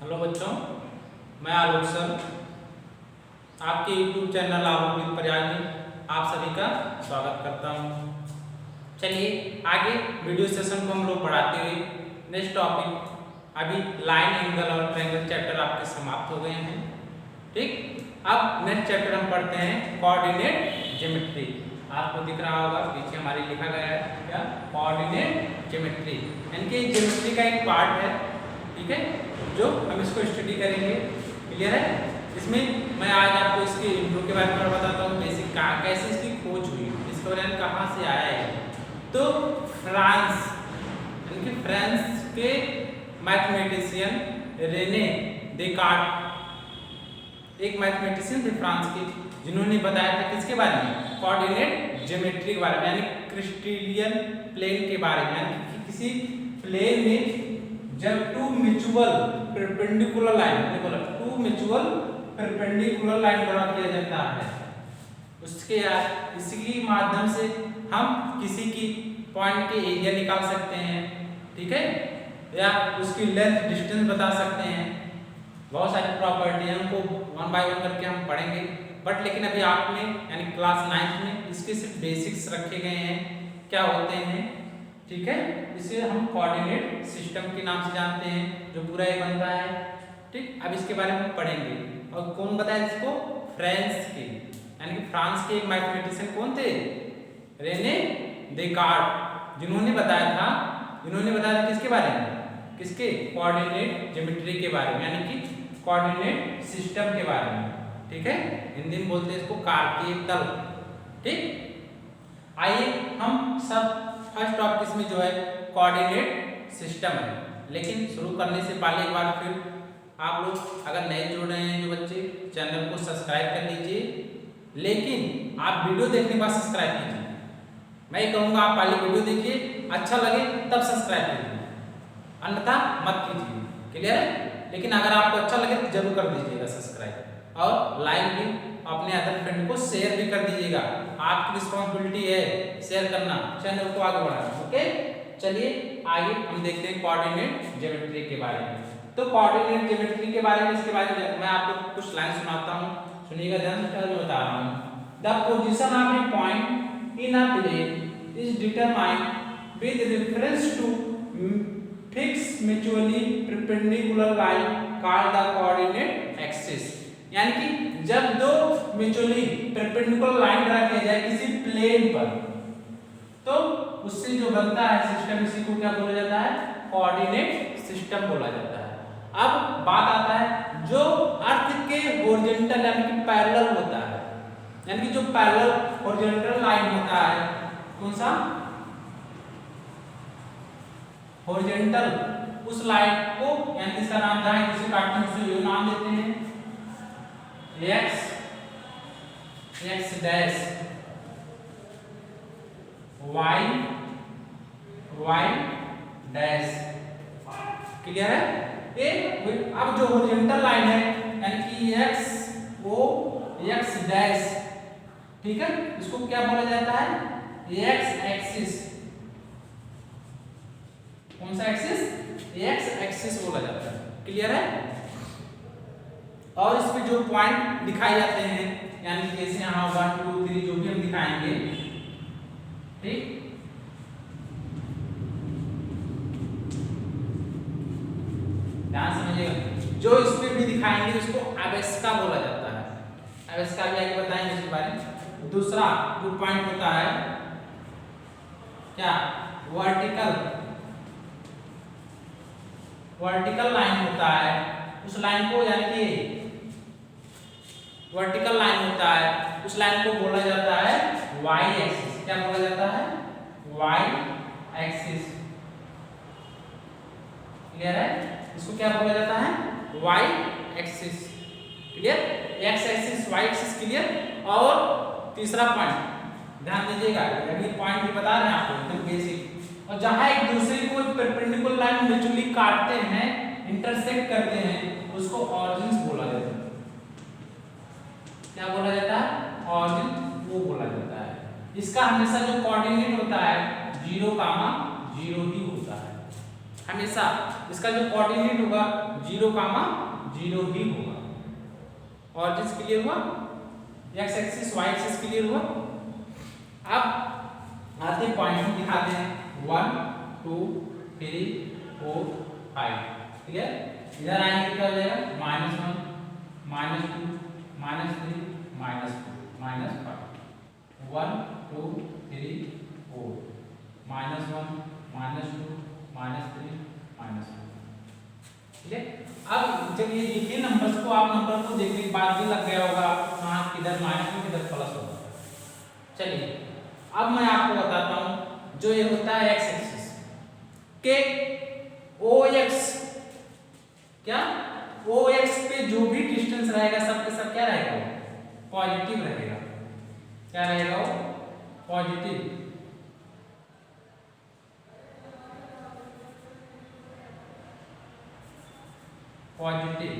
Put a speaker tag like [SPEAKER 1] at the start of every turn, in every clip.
[SPEAKER 1] Hello बच्चों, मैं आलोक sir आपके YouTube channel Alok with Prayag में आप सभी का स्वागत करता हूँ। चलिए आगे वीडियो सेशन को हम लोग बढ़ाते हुए नेक्स्ट टॉपिक, अभी लाइन एंगल और ट्रायंगल चैप्टर आपके समाप्त हो गए हैं। ठीक, अब नेक्स्ट चैप्टर हम पढ़ते हैं कोऑर्डिनेट ज्योमेट्री। आपको दिख रहा होगा पीछे हमारे लिखा गया है क्या, कोऑर्डिनेट ज्योमेट्री, यानी कि ज्योमेट्री का एक पार्ट है। ठीक है, जो हम इसको स्टडी करेंगे। क्लियर है? इसमें मैं आज आपको इसके इंट्रो के बारे में बताता हूँ, बेसिक कैसे इसकी खोज हुई, इसका वर्णन कहाँ से आया है। तो फ्रांस, यानी कि फ्रांस के मैथमेटिशियन रेने देकार्ट, एक मैथमेटिशियन थे फ्रांस के, जिन्होंने बताया था किसके बारे में, कोऑर्डिनेट ज्योमेट्री के बारे में, यानी क्रिस्टलियन प्लेन के बारे में, यानी कि किसी प्लेन में जब टू म्यूचुअल परपेंडिकुलर लाइन, बोला two mutual perpendicular line draw किया जाता है, उसके इसके माध्यम से हम किसी की पॉइंट के एरिया निकाल सकते हैं। ठीक है, या उसकी लेंथ डिस्टेंस बता सकते हैं। बहुत सारी प्रॉपर्टी है, उनको वन बाय वन करके हम पढ़ेंगे। बट लेकिन अभी आपने यानी क्लास 9 में इसके सिर्फ बेसिक्स रखे गए हैं, क्या होते हैं। ठीक है, इसे हम कोऑर्डिनेट सिस्टम के नाम से जानते हैं, जो पूरा ये बनता है। ठीक, अब इसके बारे में हम पढ़ेंगे। और कौन बताया इसको, फ्रांस के, यानी कि फ्रांस के एक मैथमेटिशियन कौन थे, रेने देकार्ट, जिन्होंने बताया था किसके बारे में, किसके, कोऑर्डिनेट ज्योमेट्री के बारे में, यानी कि कोऑर्डिनेट सिस्टम के बारे में। ठीक है, हिंदी में बोलते हैं इसको कार्तीय तल। ठीक, आइए हम सब फर्स्ट टॉपिक इसमें जो है कोऑर्डिनेट सिस्टम है। लेकिन शुरू करने से पहले एक बार फिर आप लोग अगर नए जुड़ रहे हैं जो बच्चे, चैनल को सब्सक्राइब कर लीजिए। लेकिन आप वीडियो देखने के बाद सब्सक्राइब कीजिए। मैं ये कहूँगा आप पहले वीडियो देखिए, अच्छा लगे तब सब्सक्राइब कीजिए, अन्यथा मत कीजिए। क्लियर है? लेकिन अगर आपको अच्छा लगे तो जरूर कर दीजिएगा सब्सक्राइब, और लाइक भी अपने अदर फ्रेंड को शेयर भी कर दीजिएगा। आपकी रिस्पॉन्सिबिलिटी है शेयर करना, चैनल को आगे बढ़ाना। ओके, चलिए आगे हम देखते हैं कोऑर्डिनेट ज्योमेट्री के बारे में। तो कोऑर्डिनेट ज्योमेट्री के बारे में, इसके बारे में मैं आपको कुछ लाइन सुनाता हूँ, सुनिएगा ध्यान से, मैं बता रहा हूँ। The position of a point in a plane is determined with reference to fix mutually perpendicular line called the coordinate axis. यानी कि जब दो म्यूचुअली परपेंडिकुलर लाइन ड्रा किया जाए किसी प्लेन पर, तो उससे जो बनता है सिस्टम, इसी को क्या बोला जाता है, कोऑर्डिनेट सिस्टम बोला जाता है। अब बात आता है जो अर्थ के हॉरिजॉन्टल यानी कि पैरेलल होता है, यानी कि जो पैरेलल हॉरिजॉन्टल लाइन होता है, कौन सा, हॉरिजॉन्टल, उस लाइन को, यानी इसका नाम जहां उसे काटते हैं उसे नाम देते हैं x dash, y dash. Clear है? अब जो हॉरिजॉन्टल लाइन है, यानी कि x डैश, ठीक है, इसको क्या बोला जाता है, x एक्सिस। कौन सा एक्सिस, x एक्सिस बोला जाता है। क्लियर है? और इस पे जो पॉइंट दिखाए जाते हैं, यानी जैसे यहाँ 1 2 3 जो भी हम दिखाएंगे, ठीक, ध्यान समझिएगा, जो इस पे भी दिखाएंगे उसको अवेस्का बोला जाता है। अवेस्का भी आगे बताएंगे इसके बारे में। दूसरा जो पॉइंट होता है क्या, वर्टिकल लाइन होता है, उस लाइन को, यानी कि वर्टिकल लाइन होता है, उस लाइन को बोला जाता है y एक्सिस। क्या बोला जाता है, y एक्सिस। क्लियर है? इसको क्या बोला जाता है, y axis. Clear, x axis, y axis. Clear. और तीसरा पॉइंट ध्यान दीजिएगा, अभी पॉइंट भी बता रहे हैं आपको एकदम बेसिक। और जहां एक दूसरे को परपेंडिकुलर लाइन म्यूचुअली काटते हैं, इंटरसेक्ट करते हैं, उसको ऑरिजिन बोला जाता है। क्या बोला जाता है, ऑरिजिन, वो बोला जाता है। इसका हमेशा जो कोऑर्डिनेट होता है 0, 0 ही होता है। हमेशा इसका जो कोऑर्डिनेट होगा 0, 0 ही होगा। ऑरिजिन क्लियर हुआ, X axis Y axis clear हुआ। अब आते पॉइंट दिखाते हैं 1 2 3 4 5, ठीक है। इधर आएंगे क्या हो जाएगा -1 -2 -3 -2 -5, 1 2 3 4 -1 -2 -3 -4, ठीक है। अब जब ये देखिए नंबर्स को, आप नंबर को देखने के बाद भी लग गया होगा हाँ किधर माइनस में किधर प्लस होगा। चलिए अब मैं आपको बताता हूं जो ये होता है एक्स एक्सिस के ओ एक्स, क्या ओ एक्स पे जो भी डिस्टेंस रहेगा सब के सब क्या रहेगा, पॉजिटिव रहेगा। क्या रहेगा वो, पॉजिटिव। पॉजिटिव,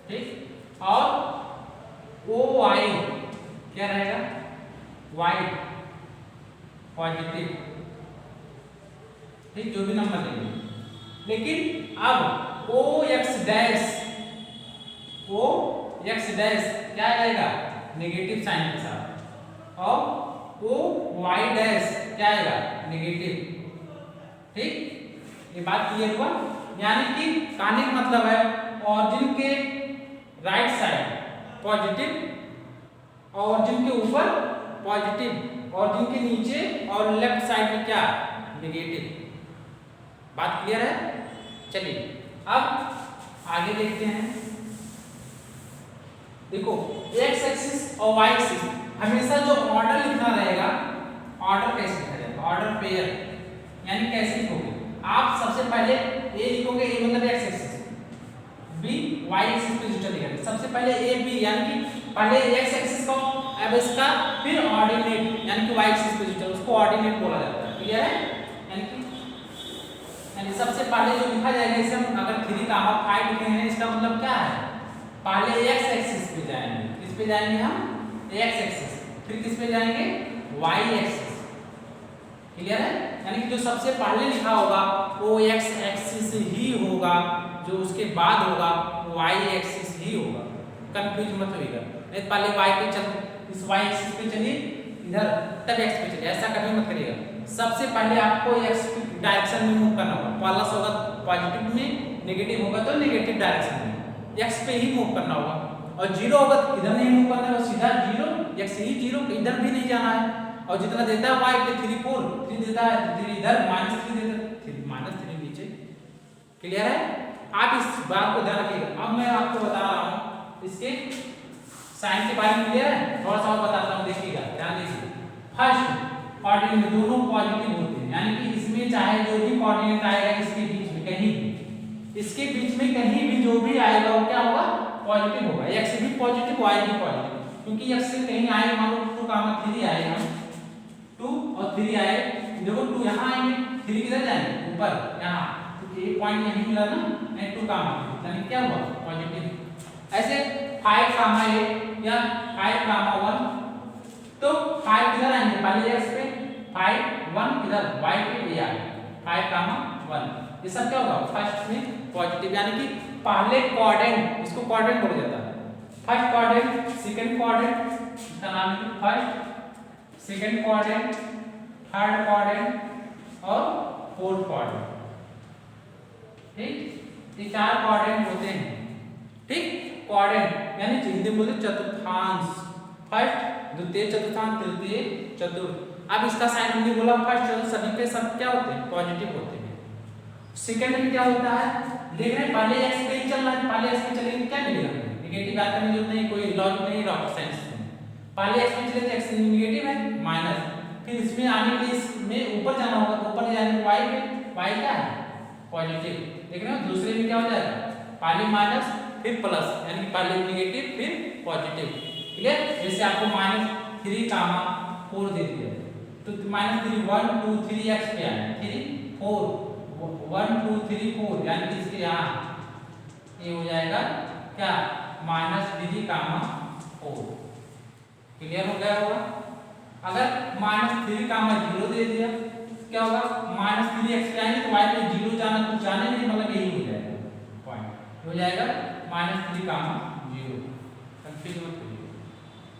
[SPEAKER 1] ठीक। और ओ वाई क्या रहेगा, वाई पॉजिटिव, ठीक। जो भी नंबर लेंगे, लेकिन अब ओ एक्स डैश क्या आएगा, नेगेटिव साइन के साथ, और ओ वाई डैश क्या आएगा, नेगेटिव, ठीक। ये बात क्लियर हुआ। यानी कि कहने का मतलब है ऑरिजिन के राइट साइड पॉजिटिव, ऑरिजिन के ऊपर पॉजिटिव, ऑरिजिन के नीचे और लेफ्ट साइड में क्या, नेगेटिव। बात क्लियर है। चलिए अब आगे देखते हैं। देखो एक्स एक्सिस और वाई एक्सिस हमेशा जो ऑर्डर लिखना रहेगा, ऑर्डर कैसे लिखा जाएगा, ऑर्डर पेयर, यानी कैसे लिखोगे आप, सबसे पहले ए लिखोगे, ए मतलब X axis, B Y axis पे जो लिखोगे, सबसे पहले ए बी, यानी कि पहले एक्स एक्सिस को, अब इसका फिर ऑर्डिनेट यानी कि वाई एक्सिस पे जो उसको ऑर्डिनेट बोला जाता है। क्लियर है। यानी सबसे पहले जो लिखा जाएगा, इसे हम अगर 3 कामा 5 लिखे हैं, इसका मतलब क्या है, पहले एक्स एक्सिस पे जाएंगे, किस पे जाएंगे हम, एक्स एक्सिस, फिर किस पे जाएंगे, वाई एक्सिस। क्लियर है। यानी कि जो सबसे पहले लिखा होगा वो एक्स एक्सिस ही होगा, जो उसके बाद होगा वाई एक्सिस ही होगा। कंफ्यूज मत होइएगा, नहीं पहले वाई पे चल, इस वाई एक्सिस पे चलिए इधर, तब एक्स पे चलिए, ऐसा कभी मत करिएगा। सबसे पहले आपको एक्स की डायरेक्शन में मूव करना होगा, प्लस होगा पॉजिटिव में, नेगेटिव होगा तो नेगेटिव डायरेक्शन में, एक्स पे ही मूव करना होगा। और 0 होगा तो इधर नहीं मूव करना है, सीधा 0, एक्स ही 0, इधर भी नहीं जाना है। और जितना देता है वाई पे 3 4 3 देता है, तो 3 इधर -3 देता है, 3 -3 नीचे। क्लियर है। आप इस बात को ध्यान रखिएगा। अब मैं आपको बता रहा हूं इसके साइन के बारे में। क्लियर है। थोड़ा सा और बताता हूं, देखिएगा, ध्यान दीजिए। फर्स्ट कोऑर्डिनेट दोनों पॉजिटिव होते हैं, यानी कि इसमें चाहे जो भी कोऑर्डिनेट आएगा इसके बीच में कहीं भी, इसके बीच में कहीं भी जो भी आएगा वो क्या होगा, पॉजिटिव होगा। एक्स भी पॉजिटिव, वाई भी पॉजिटिव, क्योंकि एक्स से कहीं आए, मान लो 2 कामा 3 आएगा, 2 और 3 आए, देखो 2 यहाँ आएंगे, 3 किधर जाएंगे, ऊपर यहाँ, क्योंकि एक पॉइंट यहीं मिला ना, नहीं 2 कामा, यानी क्या हुआ, पॉजिटिव। ऐसे 5 कामा 8 या 5 कामा 1, तो 5 किधर आएंगे, पहले एक्स पे 5 1 किधर वाई पे ये आएगा 5 कामा 1, ये सब क्या होगा, फर्स्ट में पॉजिटिव, यानी कि पहले क्वाड्रेंट, इसको क्वाड्रेंट बोला जाता है। फर्स्ट क्वाड्रेंट, सेकंड क्वाड्रेंट, इसका नाम है first, second quadrant, third quadrant और फोर्थ क्वाड्रेंट, ठीक। ये 4 क्वाड्रेंट होते हैं, ठीक। क्वाड्रेंट यानी हिंदी में बोलते चतुर्थांश, फर्स्ट, द्वितीय चतुर्थांश, तृतीय चतुर्थ। अब इसका साइन हमने बोला फर्स्ट, चतुर्थ सभी पे सब क्या होते हैं, पॉजिटिव होते हैं। सेकंड में क्या होता है, देख रहे हैं पहले एक्स पे ही चल रहा है, पहले एक्स पे चलेंगे क्या मिलेगा, नेगेटिव बात करने की जरूरत नहीं, कोई लॉजिक नहीं, रॉकेट साइंस में। पहले एक्स पे चले तो एक्स नेगेटिव है, माइनस, फिर इसमें आने के लिए इसमें ऊपर जाना होगा, तो ऊपर जाने वाई पे, वाई क्या है, पॉजिटिव। देख रहे हो, दूसरे में क्या हो जाएगा, पहले माइनस फिर प्लस, यानी कि पहले नेगेटिव फिर पॉजिटिव। ठीक है। जैसे आपको -3 कामा 4 दे दिया, तो -3 1 2 3 एक्स पे आया, 3 4 1 2 3 4, यानी कि इसके यहाँ ये हो जाएगा क्या, -3 कामा 4। क्लियर हो गया होगा। अगर -3 कामा 0 दे दिया क्या होगा -3x पे आएंगे तो y पे 0 जाना कुछ जाने नहीं, मतलब यही हो जाएगा पॉइंट हो जाएगा -3, 0। कंफ्यूज मत करिए,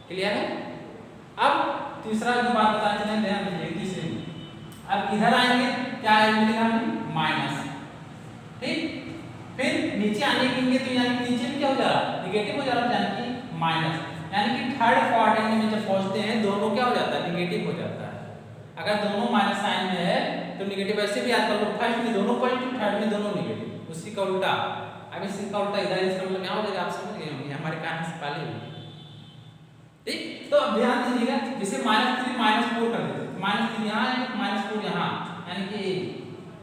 [SPEAKER 1] क्लियर है। अब तीसरा जो बात बताने चले, ध्यान दीजिए तीसरे। अब इधर आएंगे क्या आएगा माइनस, ठीक। फिर नीचे आने के लिए तो यानी कि नीचे भी क्या हो जा रहा है निगेटिव हो जा रहा है, यानी कि माइनस, यानी कि थर्ड क्वाड्रेंट में जब पहुंचते हैं दोनों क्या हो जाता है निगेटिव हो जाता है। अगर दोनों माइनस साइन में है तो निगेटिव ऐसे भी याद कर लो, फर्स्ट में दोनों पॉजिटिव, थर्ड में दोनों निगेटिव, उसी का उल्टा। अब इसी का उल्टा इधर, इसका मतलब क्या हो जाएगा आप समझ गए होंगे, हमारे कहानी से पहले हुई, ठीक। तो अब ध्यान दीजिएगा, जैसे -3 -4 कर देते, -3 यहाँ है -4 यहाँ, यानी कि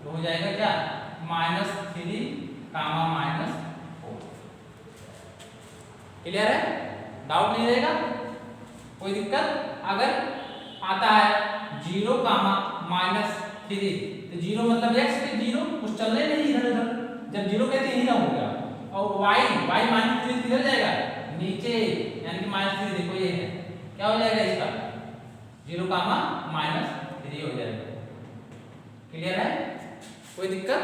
[SPEAKER 1] हो जाएगा क्या -3, -4। क्लियर है, डाउट नहीं रहेगा, कोई दिक्कत। अगर आता है 0, -3 तो 0 मतलब x पे 0 कुछ चलने नहीं इधर उधर, जब 0 कहते यही ना हो गया। और y -3 किधर जाएगा नीचे, यानी कि -3 देखो ये है, क्या हो जाएगा इसका 0, -3 हो जाएगा। क्लियर है, कोई दिक्कत।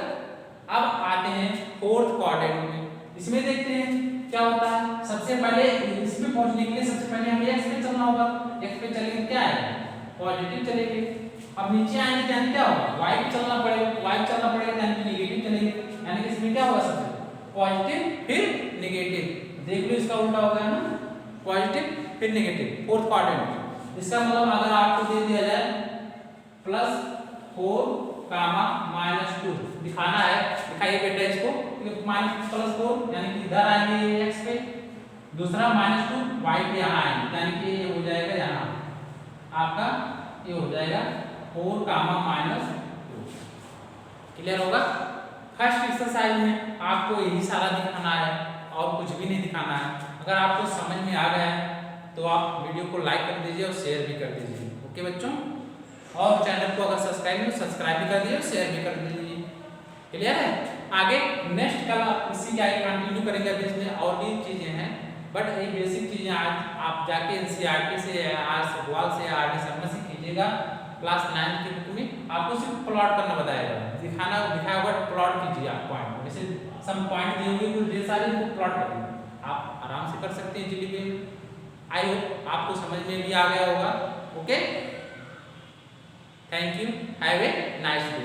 [SPEAKER 1] अब आते हैं फोर्थ क्वाड्रेंट में, इसमें देखते हैं क्या होता है। सबसे पहले इसमें पहुंचने के लिए सबसे पहले हमें x पे चलना होगा, x पे चलेंगे क्या आएगा पॉजिटिव चलेंगे। अब नीचे आएंगे तो क्या होगा y पे चलना पड़ेगा, y पे चलना पड़ेगा यानी कि नेगेटिव चलेंगे, यानी कि इसमें क्या होगा सबसे पॉजिटिव फिर नेगेटिव, देख लो इसका उल्टा हो गया ना, पॉजिटिव फिर नेगेटिव फोर्थ क्वाड्रेंट में। इसका मतलब अगर आपको दे दिया जाए +4, -2 दिखाना है, दिखाइए बेटा इसको, +4 यानी कि इधर आएंगे x पे, दूसरा -2 y पे यहाँ आएंगे, यानी कि ये हो जाएगा यहाँ आपका ये हो जाएगा 4, -2। क्लियर होगा। फर्स्ट एक्सरसाइज में आपको यही सारा दिखाना है और कुछ भी नहीं दिखाना है। अगर आपको समझ में आ गया है तो आप वीडियो को लाइक कर दीजिए और शेयर भी कर दीजिए, ओके बच्चों। और चैनल को अगर सब्सक्राइब नहीं सब्सक्राइब भी कर दीजिए, शेयर भी कर दीजिए। क्लियर है। आगे नेक्स्ट कल इसी का कंटिन्यू करेंगे, अभी इसमें और भी चीजें हैं, बट ये बेसिक चीजें आज आप जाके एनसीईआरटी से भोपाल से आरडी शर्मा से कीजिएगा। क्लास 9 की बुक में आपको सिर्फ प्लॉट करना बताएगा, दिखाया हुआ प्लॉट कीजिए आप पॉइंट, जैसे सम पॉइंट दिए हुए कुछ ढेर सारे प्लॉट करिए, आप आराम से कर सकते हैं इजीली भी। आई होप आपको समझ में भी आ गया होगा, okay. Thank you, have a nice day.